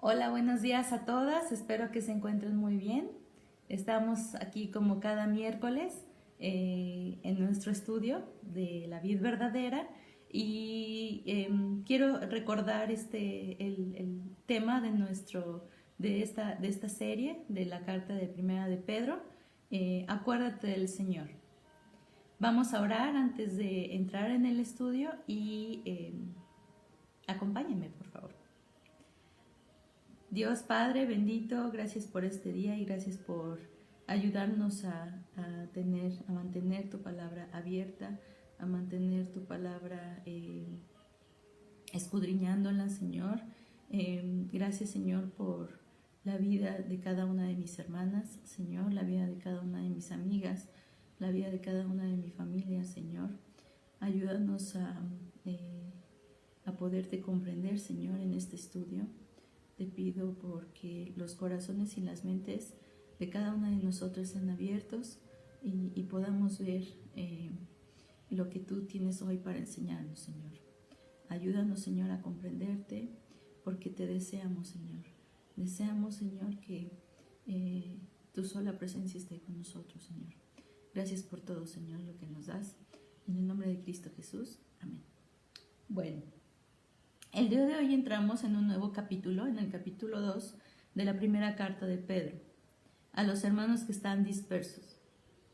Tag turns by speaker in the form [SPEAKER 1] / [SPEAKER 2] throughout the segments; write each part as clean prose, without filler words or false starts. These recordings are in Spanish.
[SPEAKER 1] Hola, buenos días a todas, espero que se encuentren muy bien. Estamos aquí como cada miércoles en nuestro estudio de la vid verdadera y quiero recordar el tema de esta serie de la carta de Primera de Pedro. Acuérdate del Señor. Vamos a orar antes de entrar en el estudio y acompáñenme, por favor. Dios Padre bendito, gracias por este día y gracias por ayudarnos a mantener tu palabra abierta, a mantener tu palabra escudriñándola, Señor. Gracias, Señor, por la vida de cada una de mis hermanas, Señor, la vida de cada una de mis amigas, la vida de cada una de mi familia, Señor. Ayúdanos a poderte comprender, Señor, en este estudio. Te pido porque los corazones y las mentes de cada una de nosotros sean abiertos y podamos ver lo que tú tienes hoy para enseñarnos, Señor. Ayúdanos, Señor, a comprenderte porque te deseamos, Señor. Deseamos, Señor, que tu sola presencia esté con nosotros, Señor. Gracias por todo, Señor, lo que nos das. En el nombre de Cristo Jesús. Amén. Bueno. El día de hoy entramos en un nuevo capítulo, en el capítulo 2 de la primera carta de Pedro, a los hermanos que están dispersos.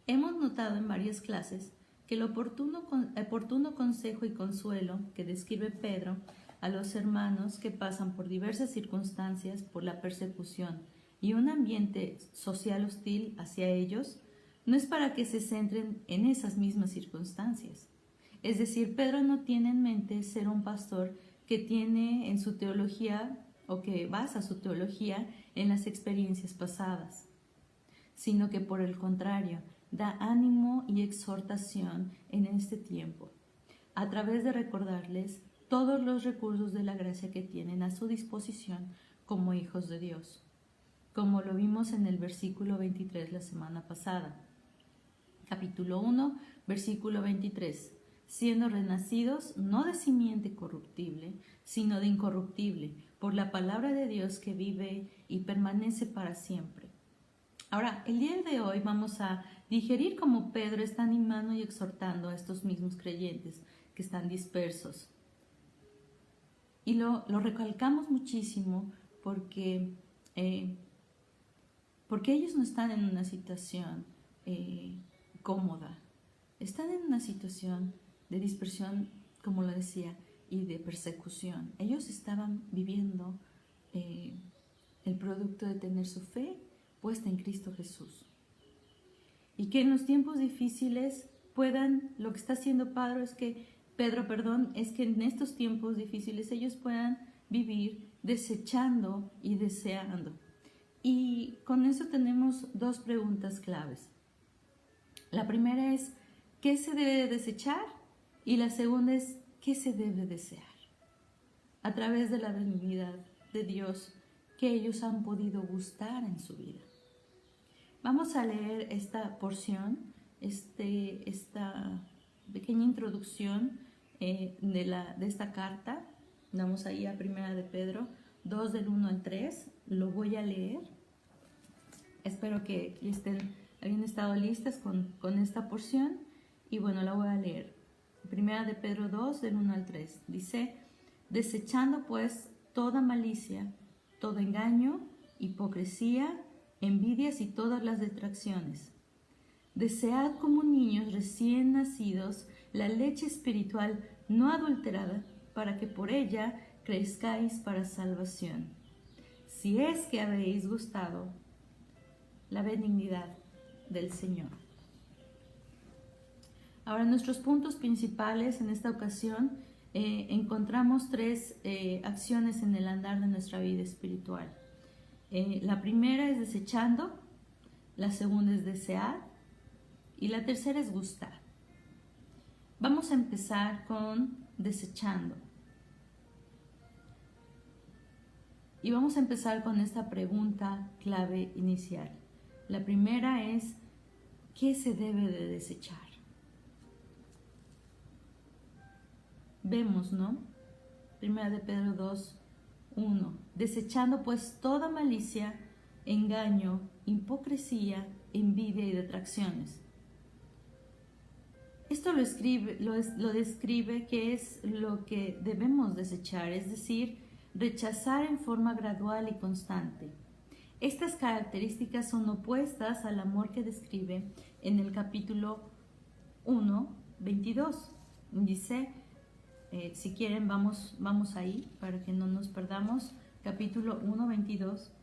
[SPEAKER 1] Hemos notado en varias clases que el oportuno consejo y consuelo que describe Pedro a los hermanos que pasan por diversas circunstancias, por la persecución y un ambiente social hostil hacia ellos, no es para que se centren en esas mismas circunstancias. Es decir, Pedro no tiene en mente ser un pastor que tiene en su teología o que basa su teología en las experiencias pasadas, sino que por el contrario, da ánimo y exhortación en este tiempo, a través de recordarles todos los recursos de la gracia que tienen a su disposición como hijos de Dios, como lo vimos en el versículo 23 la semana pasada. Capítulo 1, versículo 23. Siendo renacidos no de simiente corruptible, sino de incorruptible, por la palabra de Dios que vive y permanece para siempre. Ahora, el día de hoy vamos a digerir cómo Pedro está animando y exhortando a estos mismos creyentes que están dispersos. Y lo recalcamos muchísimo porque ellos no están en una situación cómoda, están en una situación de dispersión, como lo decía, y de persecución. Ellos estaban viviendo el producto de tener su fe puesta en Cristo Jesús. Y que en los tiempos difíciles lo que está haciendo Pedro, es que en estos tiempos difíciles ellos puedan vivir desechando y deseando. Y con eso tenemos dos preguntas claves. La primera es, ¿qué se debe desechar? Y la segunda es, ¿qué se debe desear? A través de la benignidad de Dios que ellos han podido gustar en su vida. Vamos a leer esta porción, esta pequeña introducción de esta carta. Vamos ahí a Primera de Pedro 2 del 1 al 3. Lo voy a leer. Espero que hayan estado listas con esta porción. Y bueno, la voy a leer. Primera de Pedro 2, del 1 al 3. Dice, desechando pues toda malicia, todo engaño, hipocresía, envidias y todas las detracciones. Desead como niños recién nacidos la leche espiritual no adulterada, para que por ella crezcáis para salvación. Si es que habéis gustado la benignidad del Señor. Ahora, nuestros puntos principales en esta ocasión encontramos tres acciones en el andar de nuestra vida espiritual. La primera es desechando, la segunda es desear y la tercera es gustar. Vamos a empezar con desechando. Y vamos a empezar con esta pregunta clave inicial. La primera es, ¿qué se debe de desechar? Vemos, ¿no? Primera de Pedro 2, 1. Desechando pues toda malicia, engaño, hipocresía, envidia y detracciones. Esto lo describe que es lo que debemos desechar, es decir, rechazar en forma gradual y constante. Estas características son opuestas al amor que describe en el capítulo 1, 22. Dice, si quieren vamos ahí para que no nos perdamos, capítulo 1, 22.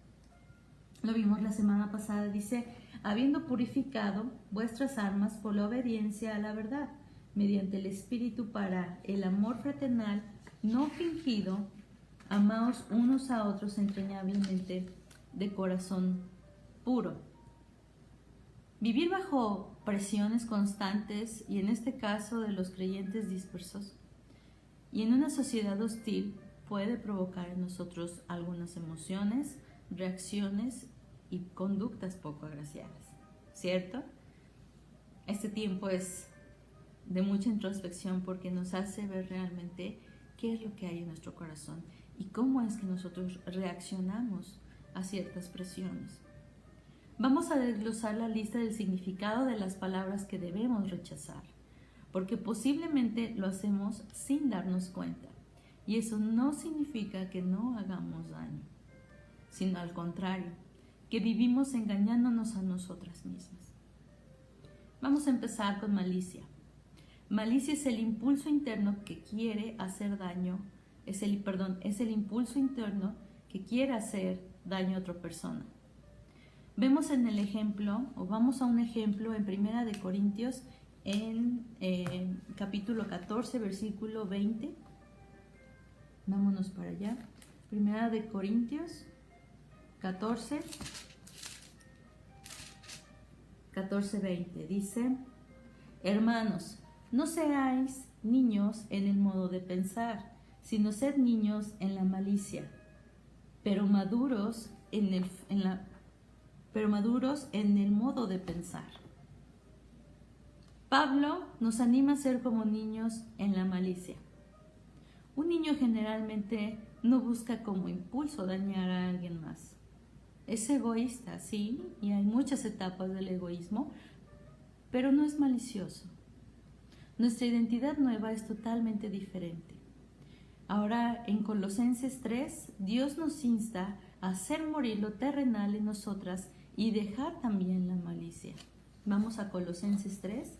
[SPEAKER 1] Lo vimos la semana pasada, dice, habiendo purificado vuestras almas por la obediencia a la verdad, mediante el Espíritu para el amor fraternal no fingido, amaos unos a otros entrañablemente de corazón puro. Vivir bajo presiones constantes, y en este caso de los creyentes dispersos, y en una sociedad hostil, puede provocar en nosotros algunas emociones, reacciones y conductas poco agraciadas, ¿cierto? Este tiempo es de mucha introspección porque nos hace ver realmente qué es lo que hay en nuestro corazón y cómo es que nosotros reaccionamos a ciertas presiones. Vamos a desglosar la lista del significado de las palabras que debemos rechazar, porque posiblemente lo hacemos sin darnos cuenta, y eso no significa que no hagamos daño, sino al contrario, que vivimos engañándonos a nosotras mismas. Vamos a empezar con malicia. Malicia es el impulso interno que quiere hacer daño, es el impulso interno que quiere hacer daño a otra persona. Vemos en el ejemplo, o vamos a un ejemplo en 1 de Corintios, en capítulo 14, versículo 20. Vámonos para allá. 1 de Corintios 14, 20. Dice, hermanos, no seáis niños en el modo de pensar, sino sed niños en la malicia, pero maduros en el modo de pensar. Pablo nos anima a ser como niños en la malicia. Un niño generalmente no busca como impulso dañar a alguien más. Es egoísta, sí, y hay muchas etapas del egoísmo, pero no es malicioso. Nuestra identidad nueva es totalmente diferente. Ahora, en Colosenses 3, Dios nos insta a hacer morir lo terrenal en nosotras y dejar también la malicia. Vamos a Colosenses 3.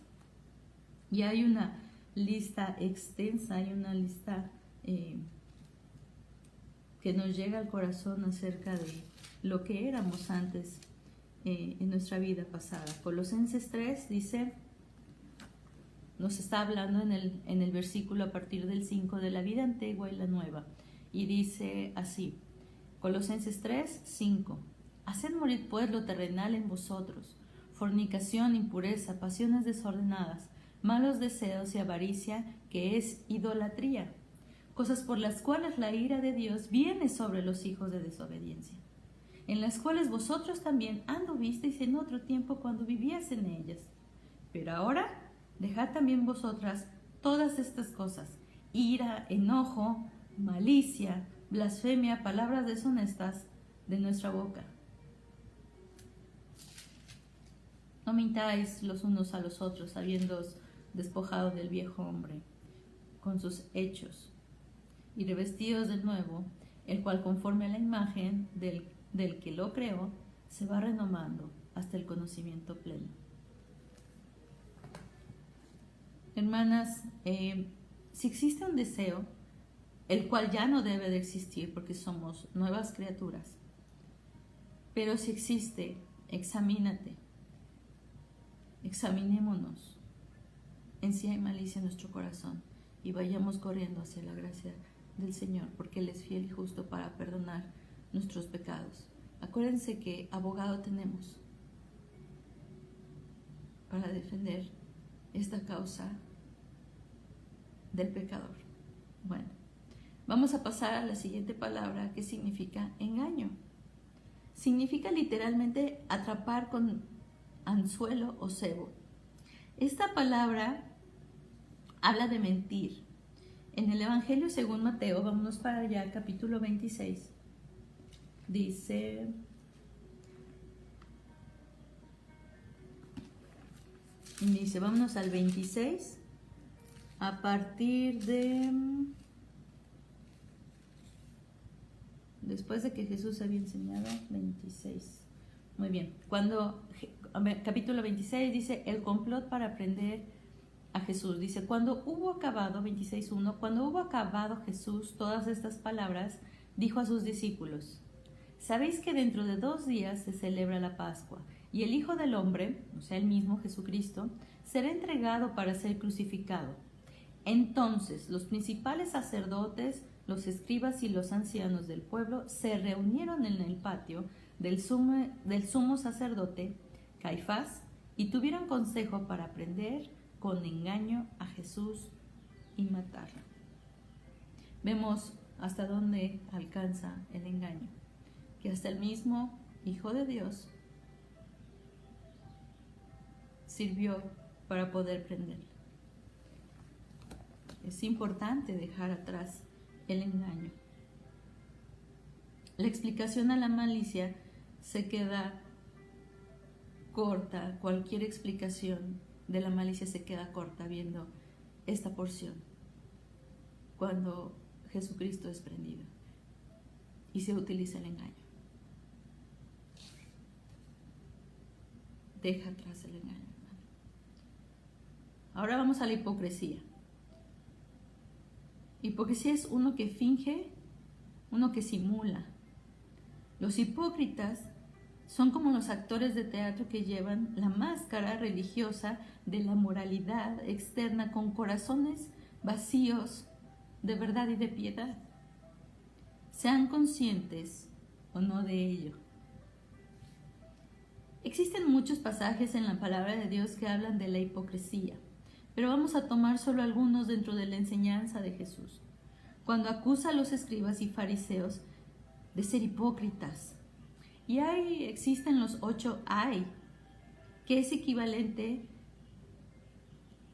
[SPEAKER 1] Y hay una lista extensa, hay una lista que nos llega al corazón acerca de lo que éramos antes en nuestra vida pasada. Colosenses 3 dice, nos está hablando en el versículo a partir del 5 de la vida antigua y la nueva. Y dice así, Colosenses 3, 5. Haced morir pues lo terrenal en vosotros, fornicación, impureza, pasiones desordenadas, malos deseos y avaricia, que es idolatría, cosas por las cuales la ira de Dios viene sobre los hijos de desobediencia, en las cuales vosotros también anduvisteis en otro tiempo cuando vivíais en ellas. Pero ahora dejad también vosotras todas estas cosas, ira, enojo, malicia, blasfemia, palabras deshonestas de nuestra boca. No mintáis los unos a los otros, habiéndoos despojado del viejo hombre con sus hechos y revestidos del nuevo, el cual conforme a la imagen del que lo creó, se va renovando hasta el conocimiento pleno. Hermanas, si existe un deseo, el cual ya no debe de existir porque somos nuevas criaturas, pero si existe, examínate, examinémonos en si hay malicia en nuestro corazón y vayamos corriendo hacia la gracia del Señor, porque Él es fiel y justo para perdonar nuestros pecados. Acuérdense que abogado tenemos para defender esta causa del pecador. Bueno, vamos a pasar a la siguiente palabra, que significa engaño. Significa literalmente atrapar con anzuelo o cebo. Esta palabra habla de mentir. En el Evangelio según Mateo, vámonos para allá, capítulo 26, dice... vámonos al 26, a partir de... Después de que Jesús había enseñado, 26. Muy bien. Capítulo 26 dice, el complot para prender a Jesús. Dice, cuando hubo acabado, 26:1, cuando hubo acabado Jesús todas estas palabras, dijo a sus discípulos, sabéis que dentro de 2 días se celebra la Pascua, y el Hijo del Hombre, o sea, el mismo Jesucristo, será entregado para ser crucificado. Entonces los principales sacerdotes, los escribas y los ancianos del pueblo se reunieron en el patio del sumo sacerdote Caifás y tuvieron consejo para prender con engaño a Jesús y matarlo. Vemos hasta dónde alcanza el engaño, que hasta el mismo Hijo de Dios sirvió para poder prenderlo. Es importante dejar atrás el engaño. La explicación a la malicia se queda corta, cualquier explicación de la malicia se queda corta viendo esta porción, cuando Jesucristo es prendido y se utiliza el engaño. Deja atrás el engaño, hermano. Ahora vamos a la hipocresía. Hipocresía es uno que finge, uno que simula. Los hipócritas son como los actores de teatro que llevan la máscara religiosa de la moralidad externa con corazones vacíos de verdad y de piedad. Sean conscientes o no de ello. Existen muchos pasajes en la palabra de Dios que hablan de la hipocresía, pero vamos a tomar solo algunos dentro de la enseñanza de Jesús. Cuando acusa a los escribas y fariseos de ser hipócritas. Y ahí existen los 8 ay, que es equivalente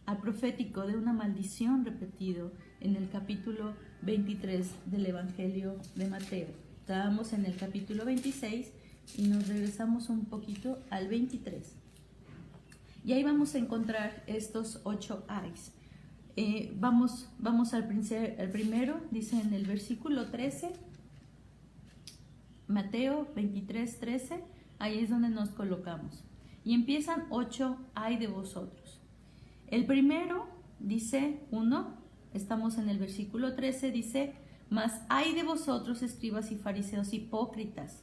[SPEAKER 1] al profético de una maldición repetido en el capítulo 23 del Evangelio de Mateo. Estábamos en el capítulo 26 y nos regresamos un poquito al 23. Y ahí vamos a encontrar estos 8 ayes. Vamos al primero, dice en el versículo 13, Mateo 23, 13, ahí es donde nos colocamos. Y empiezan 8 ay de vosotros. El primero dice 1, estamos en el versículo 13, dice, mas ay de vosotros, escribas y fariseos hipócritas,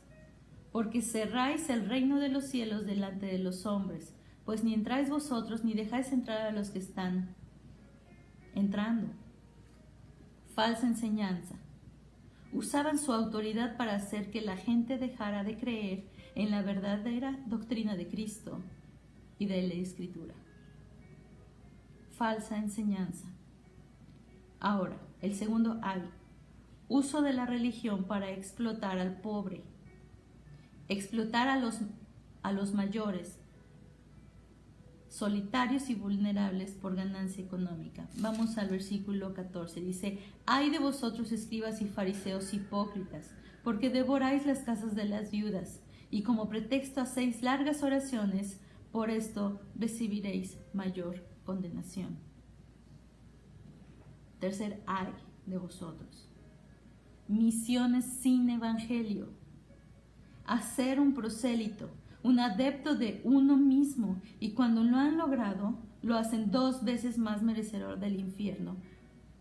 [SPEAKER 1] porque cerráis el reino de los cielos delante de los hombres, pues ni entráis vosotros ni dejáis entrar a los que están entrando. Falsa enseñanza. Usaban su autoridad para hacer que la gente dejara de creer en la verdadera doctrina de Cristo y de la Escritura. Falsa enseñanza. Ahora, el segundo ay. Uso de la religión para explotar al pobre. Explotar a los mayores, solitarios y vulnerables por ganancia económica. Vamos al versículo 14. Dice, ay de vosotros, escribas y fariseos hipócritas, porque devoráis las casas de las viudas, y como pretexto hacéis largas oraciones, por esto recibiréis mayor condenación. Tercer ay de vosotros. Misiones sin evangelio. Hacer un prosélito, un adepto de uno mismo, y cuando lo han logrado, lo hacen 2 veces más merecedor del infierno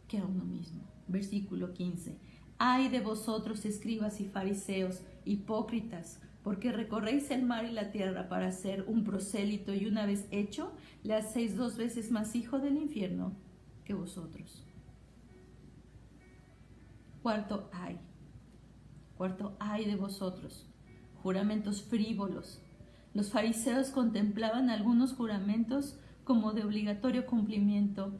[SPEAKER 1] que a uno mismo. Versículo 15. Ay de vosotros, escribas y fariseos, hipócritas, porque recorréis el mar y la tierra para hacer un prosélito, y una vez hecho, le hacéis 2 veces más hijo del infierno que vosotros. Cuarto ay de vosotros, juramentos frívolos. Los fariseos contemplaban algunos juramentos como de obligatorio cumplimiento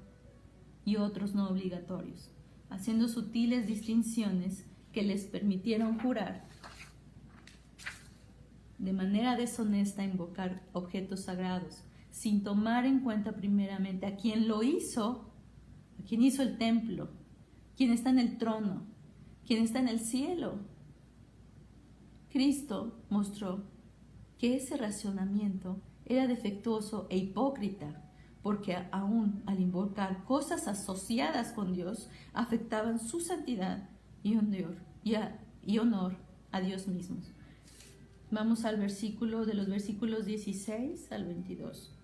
[SPEAKER 1] y otros no obligatorios, haciendo sutiles distinciones que les permitieron jurar de manera deshonesta invocar objetos sagrados, sin tomar en cuenta primeramente a quien lo hizo, a quien hizo el templo, quien está en el trono, quien está en el cielo. Cristo mostró que ese razonamiento era defectuoso e hipócrita, porque aún al invocar cosas asociadas con Dios, afectaban su santidad y honor a Dios mismo. Vamos al versículo de los versículos 16 al 22.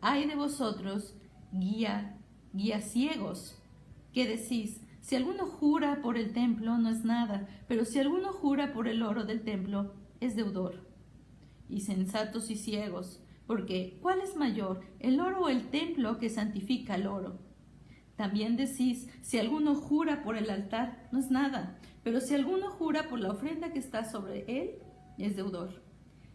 [SPEAKER 1] Ay de vosotros, guías ciegos, que decís, si alguno jura por el templo no es nada, pero si alguno jura por el oro del templo es deudor. Insensatos y ciegos, porque ¿cuál es mayor, el oro o el templo que santifica el oro? También decís, si alguno jura por el altar no es nada, pero si alguno jura por la ofrenda que está sobre él, es deudor.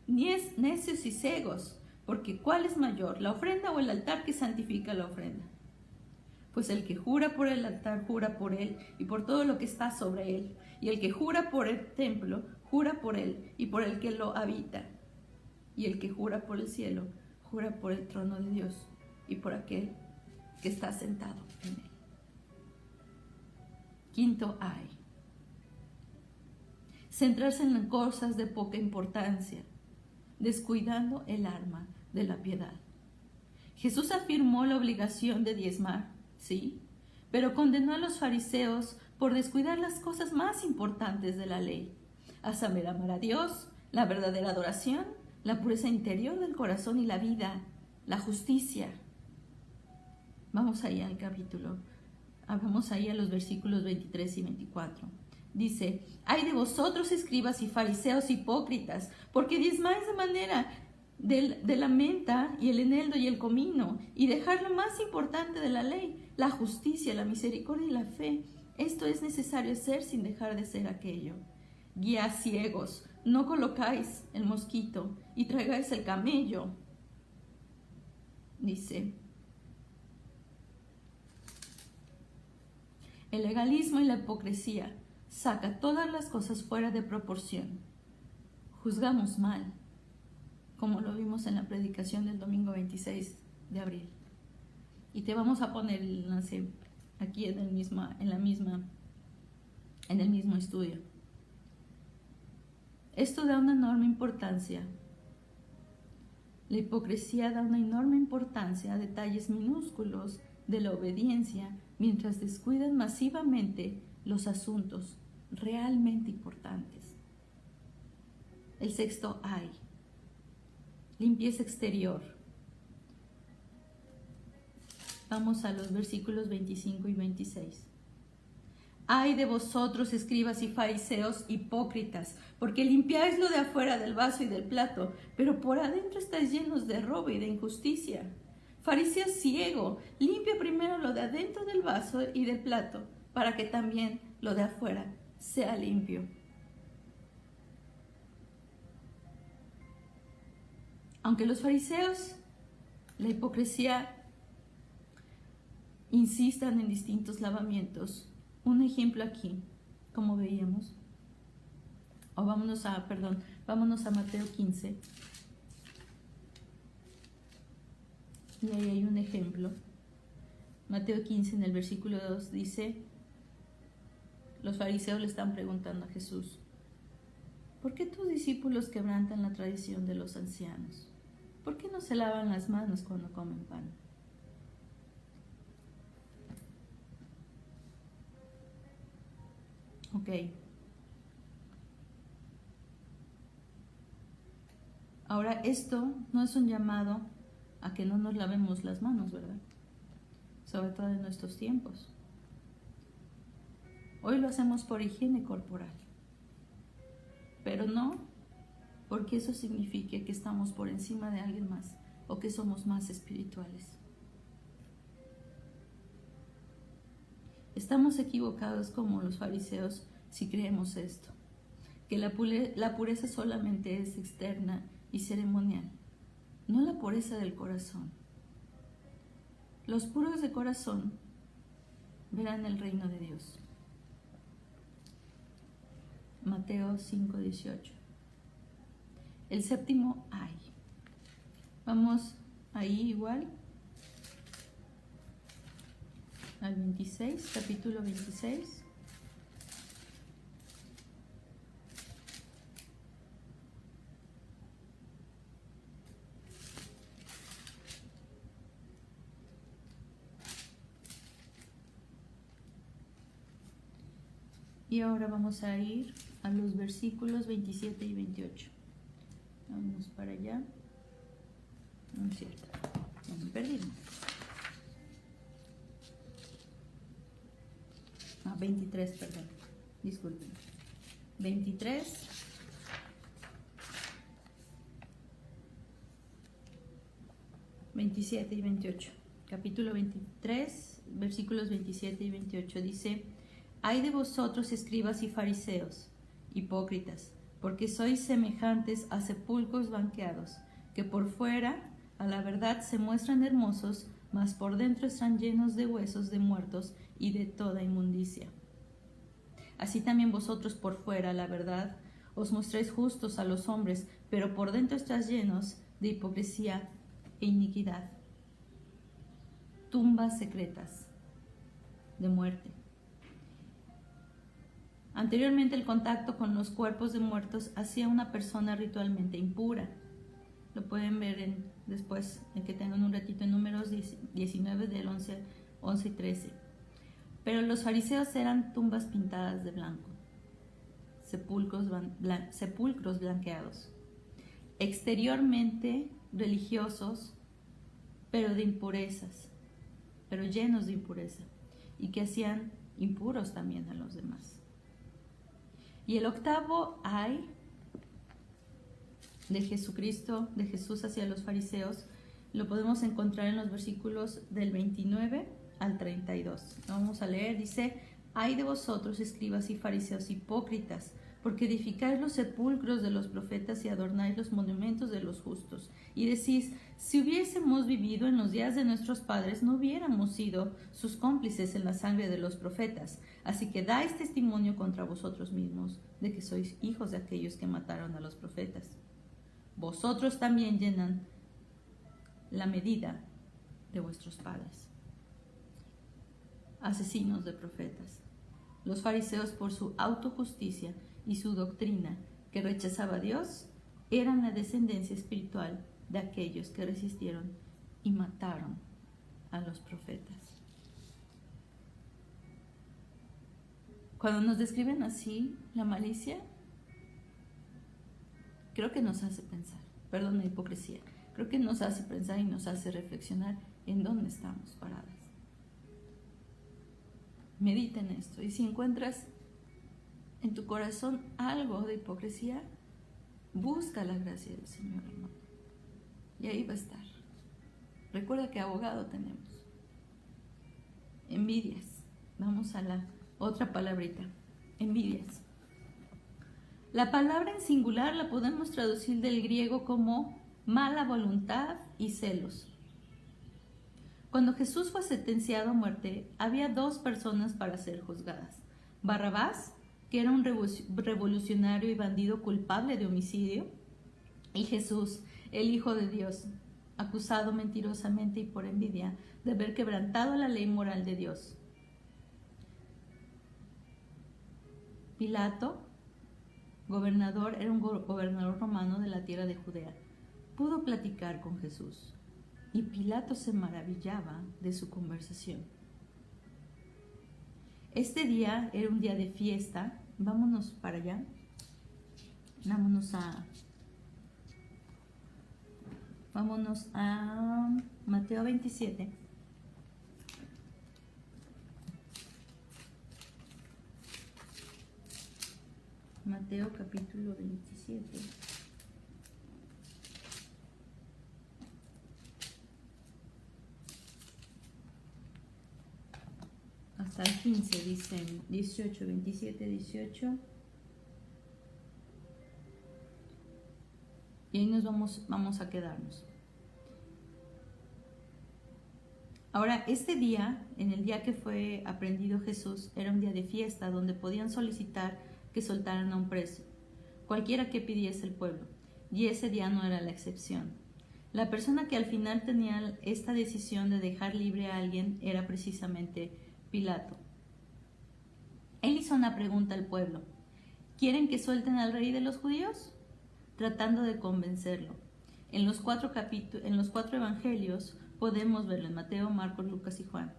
[SPEAKER 1] Ni es necios y ciegos, porque ¿cuál es mayor, la ofrenda o el altar que santifica la ofrenda? Pues el que jura por el altar, jura por él y por todo lo que está sobre él. Y el que jura por el templo, jura por él y por el que lo habita. Y el que jura por el cielo, jura por el trono de Dios y por aquel que está sentado en él. Quinto ay. Centrarse en cosas de poca importancia, descuidando el arma de la piedad. Jesús afirmó la obligación de diezmar, sí, pero condenó a los fariseos por descuidar las cosas más importantes de la ley, a saber, amar a Dios, la verdadera adoración, la pureza interior del corazón y la vida, la justicia. Vamos ahí al capítulo, vamos ahí a los versículos 23 y 24. Dice, ay de vosotros, escribas y fariseos hipócritas, porque diezmáis de manera de la menta y el eneldo y el comino, y dejar lo más importante de la ley, la justicia, la misericordia y la fe. Esto es necesario hacer sin dejar de ser aquello. Guías ciegos, no colocáis el mosquito y traigáis el camello. Dice, el legalismo y la hipocresía saca todas las cosas fuera de proporción. Juzgamos mal, como lo vimos en la predicación del domingo 26 de abril. Y te vamos a poner el enlace aquí en el mismo estudio. Esto da una enorme importancia. La hipocresía da una enorme importancia a detalles minúsculos de la obediencia, mientras descuidan masivamente los asuntos realmente importantes. El sexto ay. Limpieza exterior. Vamos a los versículos 25 y 26. Ay de vosotros, escribas y fariseos hipócritas, porque limpiáis lo de afuera del vaso y del plato, pero por adentro estáis llenos de robo y de injusticia. Fariseo ciego, limpia primero lo de adentro del vaso y del plato, para que también lo de afuera sea limpio. Aunque los fariseos, la hipocresía, insistan en distintos lavamientos, un ejemplo aquí, como veíamos, vámonos a Mateo 15, y ahí hay un ejemplo. Mateo 15 en el versículo 2 dice, los fariseos le están preguntando a Jesús, ¿por qué tus discípulos quebrantan la tradición de los ancianos? ¿Por qué no se lavan las manos cuando comen pan? Ok. Ahora, esto no es un llamado a que no nos lavemos las manos, ¿verdad? Sobre todo en nuestros tiempos. Hoy lo hacemos por higiene corporal, pero no porque eso signifique que estamos por encima de alguien más o que somos más espirituales. Estamos equivocados como los fariseos si creemos esto, que la pureza solamente es externa y ceremonial, no la pureza del corazón. Los puros de corazón verán el reino de Dios. Mateo 5:18. El séptimo ay. Vamos ahí igual al 26, capítulo 26. Y ahora vamos a ir a los versículos 27 y 28. Vamos para allá. No es cierto, no me perdí. 23, perdón. Disculpen. 23. ...27 y 28... capítulo 23... versículos 27 y 28... dice: «Ay de vosotros, escribas y fariseos, hipócritas, porque sois semejantes a sepulcros blanqueados, que por fuera a la verdad se muestran hermosos, mas por dentro están llenos de huesos de muertos y de toda inmundicia. Así también vosotros por fuera a la verdad os mostráis justos a los hombres, pero por dentro estáis llenos de hipocresía e iniquidad. Tumbas secretas de muerte». Anteriormente, el contacto con los cuerpos de muertos hacía una persona ritualmente impura. Lo pueden ver después, en que tengan un ratito, en Números 19 del 11 y 13. Pero los fariseos eran tumbas pintadas de blanco, sepulcros blanqueados, exteriormente religiosos, pero de impurezas, pero llenos de impureza, y que hacían impuros también a los demás. Y el octavo ay de Jesucristo, de Jesús hacia los fariseos, lo podemos encontrar en los versículos del 29 al 32. Vamos a leer, dice: «Ay de vosotros, escribas y fariseos hipócritas, porque edificáis los sepulcros de los profetas y adornáis los monumentos de los justos. Y decís: si hubiésemos vivido en los días de nuestros padres, no hubiéramos sido sus cómplices en la sangre de los profetas. Así que dais testimonio contra vosotros mismos de que sois hijos de aquellos que mataron a los profetas. Vosotros también llenan la medida de vuestros padres, asesinos de profetas». Los fariseos, por su autojusticia y su doctrina que rechazaba a Dios, eran la descendencia espiritual de aquellos que resistieron y mataron a los profetas. Cuando nos describen así la malicia, creo que nos hace pensar, perdón, la hipocresía, creo que nos hace pensar y nos hace reflexionar en dónde estamos paradas. Medita en esto, y si encuentras en tu corazón algo de hipocresía, busca la gracia del Señor, hermano, y ahí va a estar. Recuerda que abogado tenemos. Envidias. Vamos a la otra palabrita. Envidias. La palabra en singular la podemos traducir del griego como mala voluntad y celos. Cuando Jesús fue sentenciado a muerte, había dos personas para ser juzgadas: Barrabás, que era un revolucionario y bandido culpable de homicidio, y Jesús, el Hijo de Dios, acusado mentirosamente y por envidia de haber quebrantado la ley moral de Dios. Pilato, era un gobernador romano de la tierra de Judea. Pudo platicar con Jesús, y Pilato se maravillaba de su conversación. Este día era un día de fiesta. Vámonos para allá. Vámonos a Mateo 27. Mateo capítulo 27. Hasta el 15 dicen 18, 27, 18. Y ahí vamos a quedarnos. Ahora, este día, en el día que fue aprehendido Jesús, era un día de fiesta donde podían solicitar que soltaran a un preso, cualquiera que pidiese el pueblo, y ese día no era la excepción. La persona que al final tenía esta decisión de dejar libre a alguien era precisamente Pilato. Él hizo una pregunta al pueblo. ¿Quieren que suelten al rey de los judíos? Tratando de convencerlo. En los cuatro evangelios podemos verlo en Mateo, Marcos, Lucas y Juan.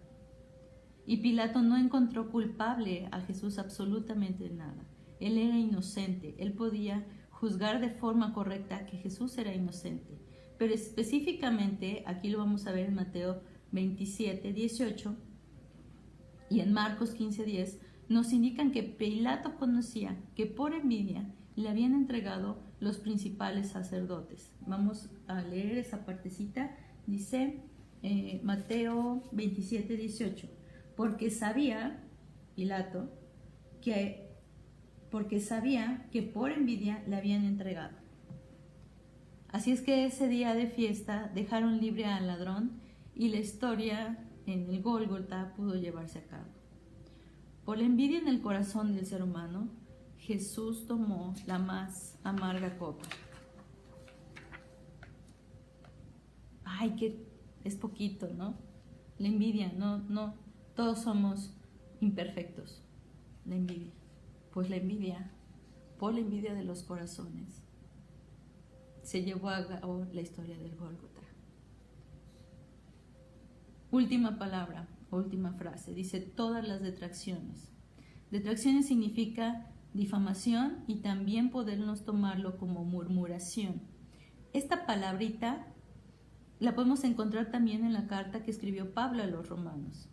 [SPEAKER 1] Y Pilato no encontró culpable a Jesús absolutamente de nada. Él era inocente. Él podía juzgar de forma correcta que Jesús era inocente. Pero específicamente, aquí lo vamos a ver en Mateo 27, 18 y en Marcos 15, 10, nos indican que Pilato conocía que por envidia le habían entregado los principales sacerdotes. Vamos a leer esa partecita. Dice Mateo 27, 18. Porque sabía Pilato que por envidia le habían entregado. Así es que ese día de fiesta dejaron libre al ladrón y la historia en el Gólgota pudo llevarse a cabo. Por la envidia en el corazón del ser humano, Jesús tomó la más amarga copa. Ay, que es poquito, ¿no? La envidia, no, todos somos imperfectos. La envidia. Pues la envidia, por la envidia de los corazones, se llevó a cabo la historia del Gólgota. Última palabra, última frase, dice todas las detracciones. Detracciones significa difamación y también podernos tomarlo como murmuración. Esta palabrita la podemos encontrar también en la carta que escribió Pablo a los romanos,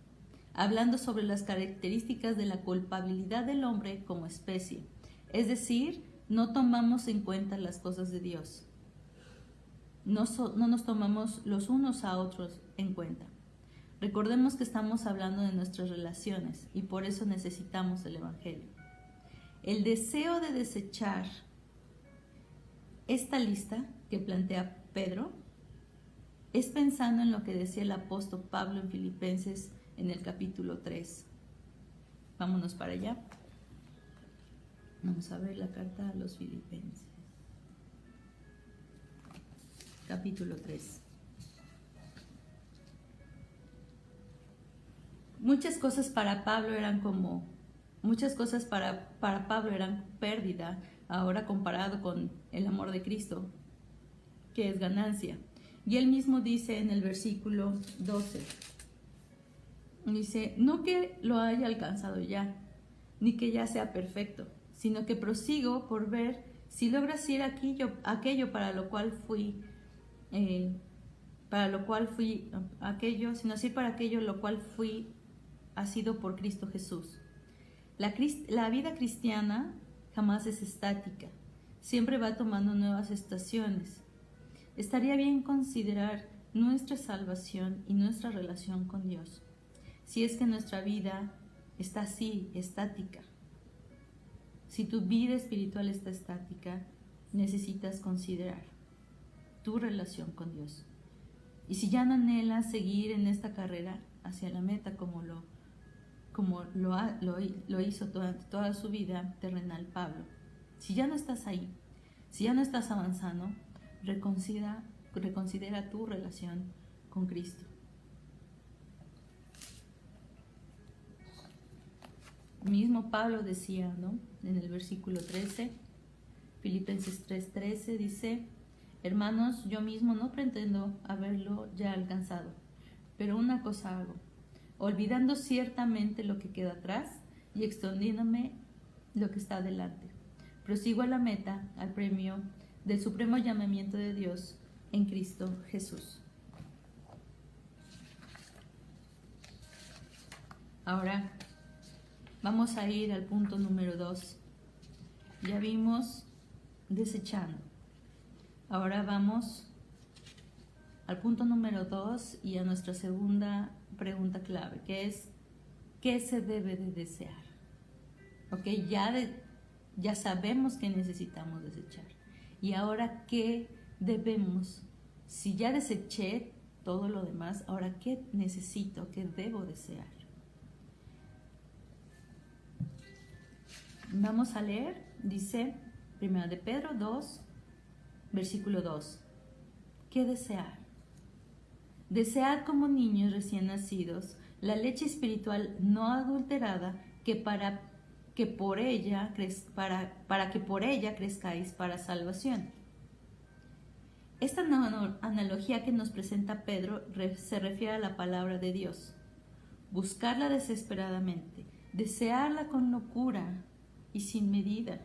[SPEAKER 1] hablando sobre las características de la culpabilidad del hombre como especie. Es decir, no tomamos en cuenta las cosas de Dios. No nos tomamos los unos a otros en cuenta. Recordemos que estamos hablando de nuestras relaciones y por eso necesitamos el Evangelio. El deseo de desechar esta lista que plantea Pedro es pensando en lo que decía el apóstol Pablo en Filipenses en el capítulo 3. Vámonos para allá. Vamos a ver la carta a los Filipenses. Capítulo 3. Muchas cosas para Pablo eran pérdida, ahora comparado con el amor de Cristo, que es ganancia. Y él mismo dice en el versículo 12, dice, no que lo haya alcanzado ya, ni que ya sea perfecto, sino que prosigo por ver si logro hacer aquello para lo cual fui ha sido por Cristo Jesús. La vida cristiana jamás es estática, siempre va tomando nuevas estaciones. Estaría bien considerar nuestra salvación y nuestra relación con Dios, si es que nuestra vida está así, estática. Si tu vida espiritual está estática, necesitas considerar tu relación con Dios. Y si ya no anhelas seguir en esta carrera hacia la meta como lo hizo toda su vida terrenal Pablo, si ya no estás ahí, si ya no estás avanzando, reconsidera tu relación con Cristo. Mismo Pablo decía, ¿no? En el versículo 13, Filipenses 3:13 dice, hermanos, yo mismo no pretendo haberlo ya alcanzado, pero una cosa hago, olvidando ciertamente lo que queda atrás y extendiéndome lo que está adelante. Prosigo a la meta, al premio del supremo llamamiento de Dios en Cristo Jesús. Ahora vamos a ir al punto número 2. Ya vimos desechando. Ahora vamos al punto número 2 y a nuestra segunda pregunta clave, que es ¿qué se debe de desear? Ok, ya sabemos que necesitamos desechar. Y ahora, ¿qué debemos? Si ya deseché todo lo demás, ahora, ¿qué necesito? ¿Qué debo desear? Vamos a leer, dice 1 de Pedro 2, versículo 2. ¿Qué desear? Desead como niños recién nacidos la leche espiritual no adulterada, para que por ella crezcáis para salvación. Esta analogía que nos presenta Pedro se refiere a la palabra de Dios. Buscarla desesperadamente, desearla con locura y sin medida.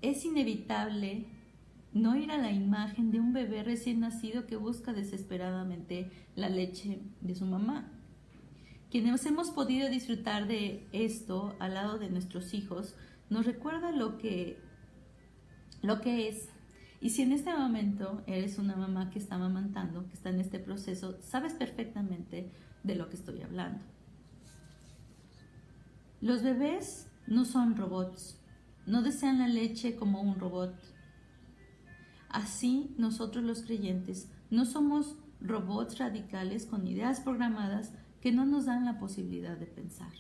[SPEAKER 1] Es inevitable no ir a la imagen de un bebé recién nacido que busca desesperadamente la leche de su mamá. Quienes hemos podido disfrutar de esto al lado de nuestros hijos, nos recuerda lo que es. Y si en este momento eres una mamá que está amamantando, que está en este proceso, sabes perfectamente de lo que estoy hablando. Los bebés no son robots, no desean la leche como un robot. Así nosotros los creyentes no somos robots radicales con ideas programadas que no nos dan la posibilidad de pensar.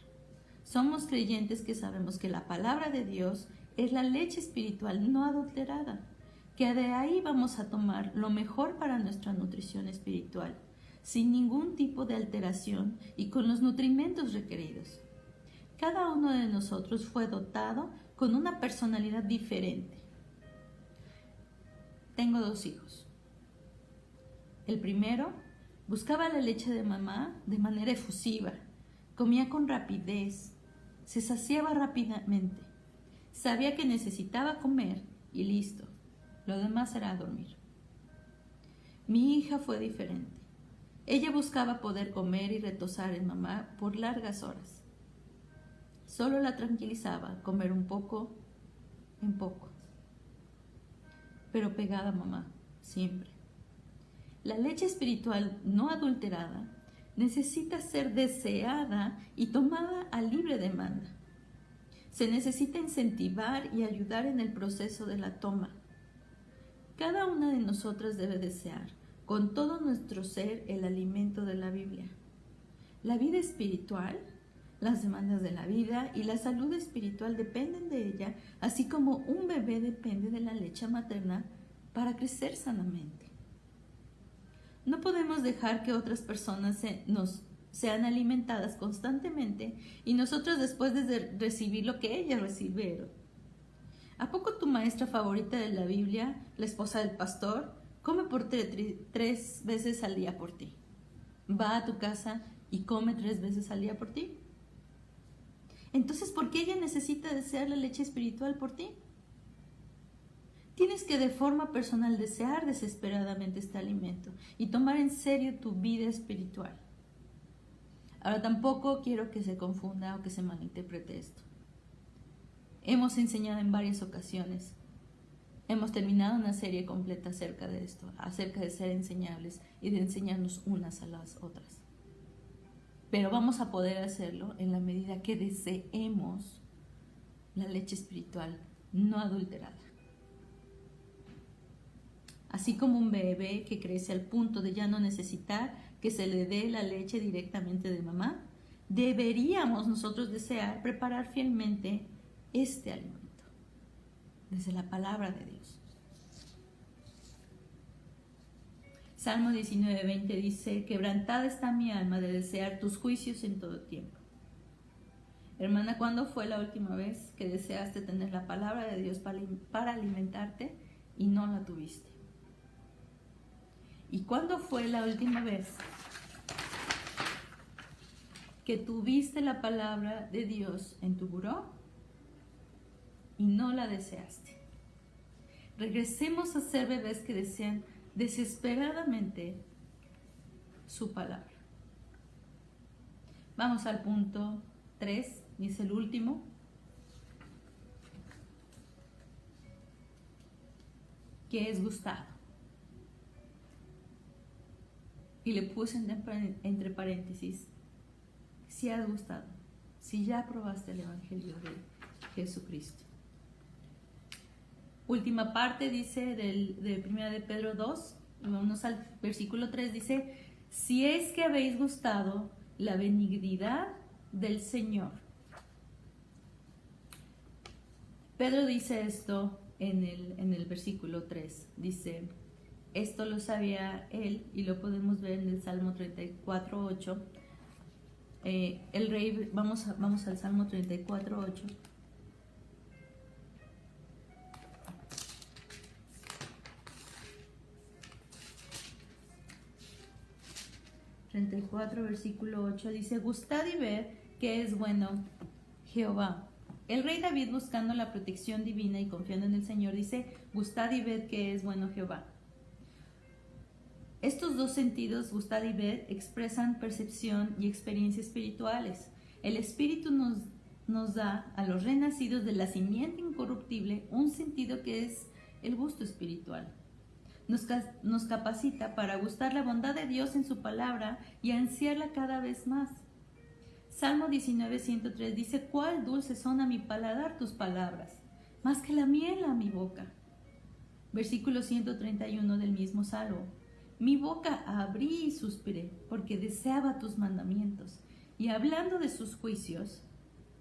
[SPEAKER 1] Somos creyentes que sabemos que la palabra de Dios es la leche espiritual no adulterada, que de ahí vamos a tomar lo mejor para nuestra nutrición espiritual, sin ningún tipo de alteración y con los nutrimentos requeridos. Cada uno de nosotros fue dotado con una personalidad diferente. Tengo 2 hijos. El primero buscaba la leche de mamá de manera efusiva, comía con rapidez, se saciaba rápidamente, sabía que necesitaba comer y listo, lo demás era dormir. Mi hija fue diferente. Ella buscaba poder comer y retosar en mamá por largas horas. Solo la tranquilizaba comer un poco en poco, pero pegada a mamá, siempre. La leche espiritual no adulterada necesita ser deseada y tomada a libre demanda. Se necesita incentivar y ayudar en el proceso de la toma. Cada una de nosotras debe desear con todo nuestro ser el alimento de la Biblia. La vida espiritual, las demandas de la vida y la salud espiritual dependen de ella, así como un bebé depende de la leche materna para crecer sanamente. No podemos dejar que otras personas sean alimentadas constantemente y nosotros después de recibir lo que ellas recibieron. ¿A poco tu maestra favorita de la Biblia, la esposa del pastor, come por 3 veces al día por ti? ¿Va a tu casa y come 3 veces al día por ti? Entonces, ¿por qué ella necesita desear la leche espiritual por ti? Tienes que de forma personal desear desesperadamente este alimento y tomar en serio tu vida espiritual. Ahora, tampoco quiero que se confunda o que se malinterprete esto. Hemos enseñado en varias ocasiones, hemos terminado una serie completa acerca de esto, acerca de ser enseñables y de enseñarnos unas a las otras. Pero vamos a poder hacerlo en la medida que deseemos la leche espiritual no adulterada. Así como un bebé que crece al punto de ya no necesitar que se le dé la leche directamente de mamá, deberíamos nosotros desear preparar fielmente este alimento desde la palabra de Dios. Salmo 19:20 dice: quebrantada está mi alma de desear tus juicios en todo tiempo. Hermana, ¿cuándo fue la última vez que deseaste tener la palabra de Dios para alimentarte y no la tuviste? ¿Y cuándo fue la última vez que tuviste la palabra de Dios en tu buró y no la deseaste? Regresemos a ser bebés que desean desesperadamente su palabra. Vamos al punto 3, y es el último. Que es gustado. Y le puse entre paréntesis, si has gustado, si ya probaste el Evangelio de Jesucristo. Última parte dice de 1 de Pedro 2, vamos al versículo 3, dice: si es que habéis gustado la benignidad del Señor. Pedro dice esto en el versículo 3, dice: esto lo sabía él y lo podemos ver en el Salmo 34:8. el rey, vamos al Salmo 34:8. Versículo 8 dice: gustad y ved que es bueno Jehová. El rey David, buscando la protección divina y confiando en el Señor, dice: gustad y ved que es bueno Jehová. Estos dos sentidos, gustad y ved, expresan percepción y experiencia espirituales. El Espíritu nos da a los renacidos de la simiente incorruptible un sentido que es el gusto espiritual. Nos capacita para gustar la bondad de Dios en su palabra y ansiarla cada vez más. Salmo 19:103 dice: cuál dulces son a mi paladar tus palabras, más que la miel a mi boca. Versículo 131 del mismo Salmo: mi boca abrí y suspiré, porque deseaba tus mandamientos. Y hablando de sus juicios,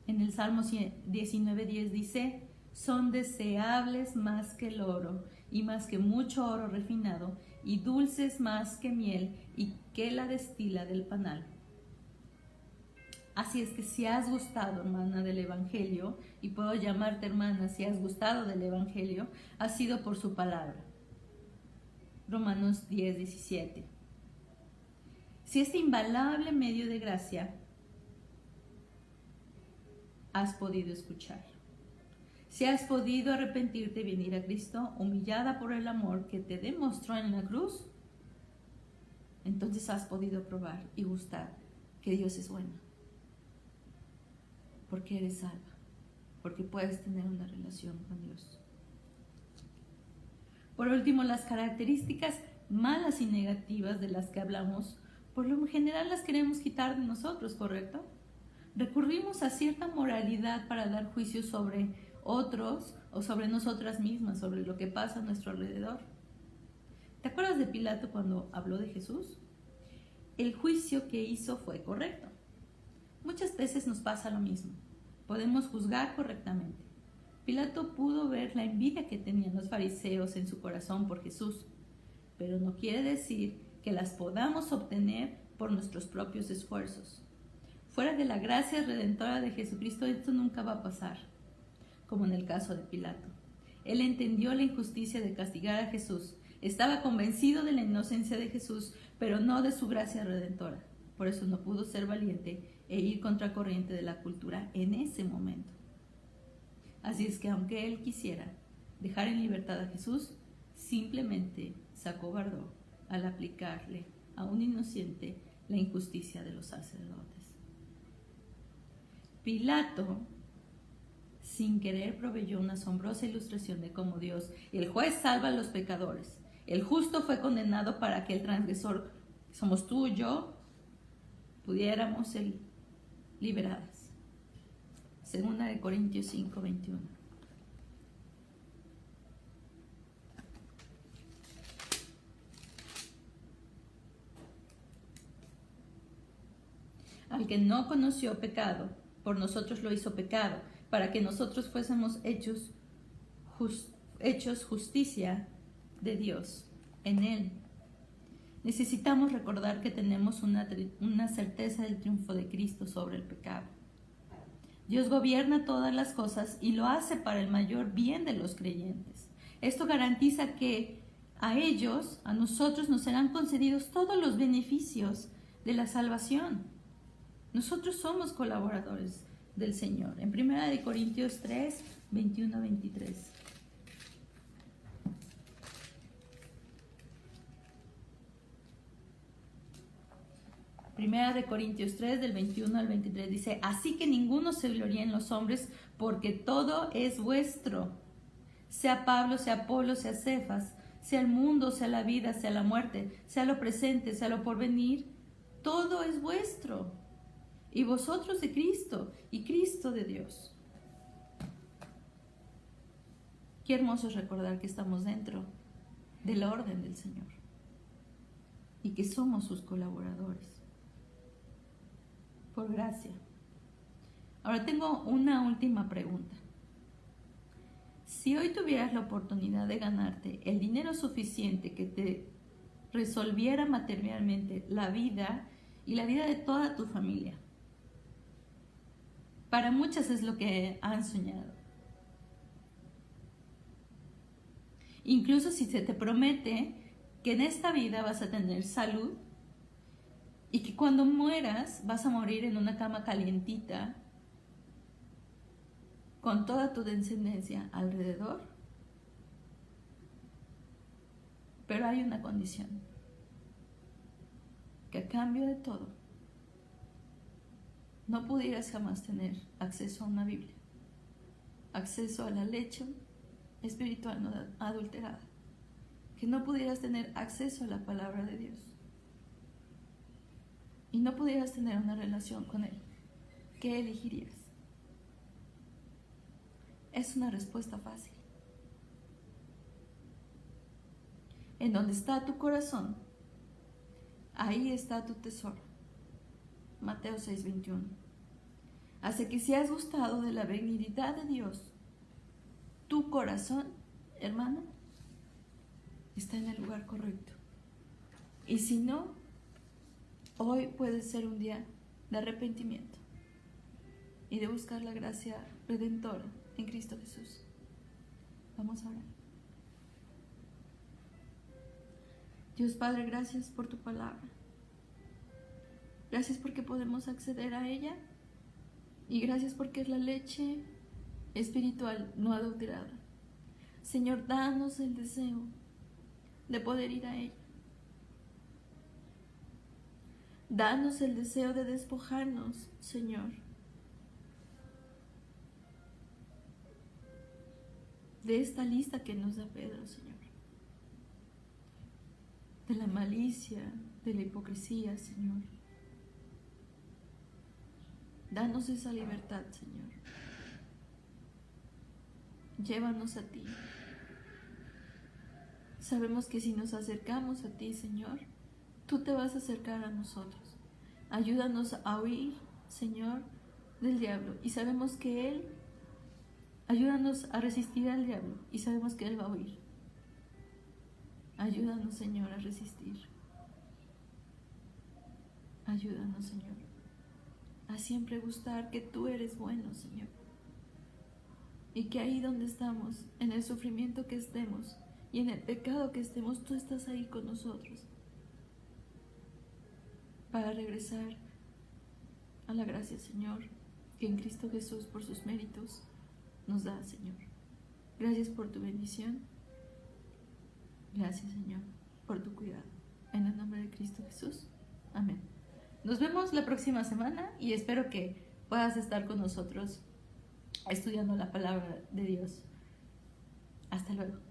[SPEAKER 1] en el Salmo 19:10 dice: son deseables más que el oro, y más que mucho oro refinado, y dulces más que miel, y que la destila del panal. Así es que si has gustado, hermana, del Evangelio, y puedo llamarte hermana si has gustado del Evangelio, ha sido por su palabra. Romanos 10:17. Si este invaluable medio de gracia has podido escuchar, si has podido arrepentirte y venir a Cristo, humillada por el amor que te demostró en la cruz, entonces has podido probar y gustar que Dios es bueno, porque eres salva, porque puedes tener una relación con Dios. Por último, las características malas y negativas de las que hablamos, por lo general las queremos quitar de nosotros, ¿correcto? Recurrimos a cierta moralidad para dar juicios sobre otros o sobre nosotras mismas, sobre lo que pasa a nuestro alrededor. ¿Te acuerdas de Pilato cuando habló de Jesús? El juicio que hizo fue correcto. Muchas veces nos pasa lo mismo. Podemos juzgar correctamente. Pilato pudo ver la envidia que tenían los fariseos en su corazón por Jesús, pero no quiere decir que las podamos obtener por nuestros propios esfuerzos. Fuera de la gracia redentora de Jesucristo, esto nunca va a pasar, como en el caso de Pilato. Él entendió la injusticia de castigar a Jesús, estaba convencido de la inocencia de Jesús, pero no de su gracia redentora. Por eso no pudo ser valiente e ir contracorriente de la cultura en ese momento. Así es que aunque él quisiera dejar en libertad a Jesús, simplemente se acobardó al aplicarle a un inocente la injusticia de los sacerdotes. Pilato, sin querer, proveyó una asombrosa ilustración de cómo Dios, el juez, salva a los pecadores. El justo fue condenado para que el transgresor, somos tú y yo, pudiéramos ser liberadas. Segunda de Corintios 5:21. Al que no conoció pecado, por nosotros lo hizo pecado, para que nosotros fuésemos hechos justicia de Dios en él. Necesitamos recordar que tenemos una certeza del triunfo de Cristo sobre el pecado. Dios gobierna todas las cosas y lo hace para el mayor bien de los creyentes. Esto garantiza que a ellos, a nosotros, nos serán concedidos todos los beneficios de la salvación. Nosotros somos colaboradores del Señor. En 1 Corintios 3, 21-23. Primera de Corintios 3, del 21 al 23, dice: así que ninguno se gloríe en los hombres, porque todo es vuestro. Sea Pablo, sea Apolo, sea Cefas, sea el mundo, sea la vida, sea la muerte, sea lo presente, sea lo porvenir, todo es vuestro. Y vosotros de Cristo, y Cristo de Dios. Qué hermoso es recordar que estamos dentro del orden del Señor y que somos sus colaboradores. Por gracia. Ahora tengo una última pregunta. Si hoy tuvieras la oportunidad de ganarte el dinero suficiente que te resolviera materialmente la vida y la vida de toda tu familia, Para muchas es lo que han soñado. Incluso si se te promete que en esta vida vas a tener salud y que cuando mueras vas a morir en una cama calientita con toda tu descendencia alrededor, pero hay una condición, que a cambio de todo no pudieras jamás tener acceso a una Biblia, acceso a la leche espiritual no adulterada, que no pudieras tener acceso a la palabra de Dios y no pudieras tener una relación con Él. ¿Qué elegirías? Es una respuesta fácil. En donde está tu corazón, ahí está tu tesoro. Mateo 6:21. Así que si has gustado de la benignidad de Dios, tu corazón, hermano, está en el lugar correcto. Y si no, hoy puede ser un día de arrepentimiento y de buscar la gracia redentora en Cristo Jesús. Vamos a orar. Dios Padre, gracias por tu palabra. Gracias porque podemos acceder a ella y gracias porque es la leche espiritual no adulterada. Señor, danos el deseo de poder ir a ella. Danos el deseo de despojarnos, Señor, de esta lista que nos da Pedro, Señor, de la malicia, de la hipocresía, Señor. Danos esa libertad, Señor. Llévanos a ti. Sabemos que si nos acercamos a ti, Señor, tú te vas a acercar a nosotros. Ayúdanos a huir, Señor, del diablo. Y sabemos que Él, ayúdanos a resistir al diablo. Y sabemos que Él va a huir. Ayúdanos, Señor, a resistir. Ayúdanos, Señor, a siempre gustar que tú eres bueno, Señor. Y que ahí donde estamos, en el sufrimiento que estemos y en el pecado que estemos, tú estás ahí con nosotros para regresar a la gracia, Señor, que en Cristo Jesús, por sus méritos, nos da, Señor. Gracias por tu bendición. Gracias, Señor, por tu cuidado. En el nombre de Cristo Jesús. Amén. Nos vemos la próxima semana y espero que puedas estar con nosotros estudiando la palabra de Dios. Hasta luego.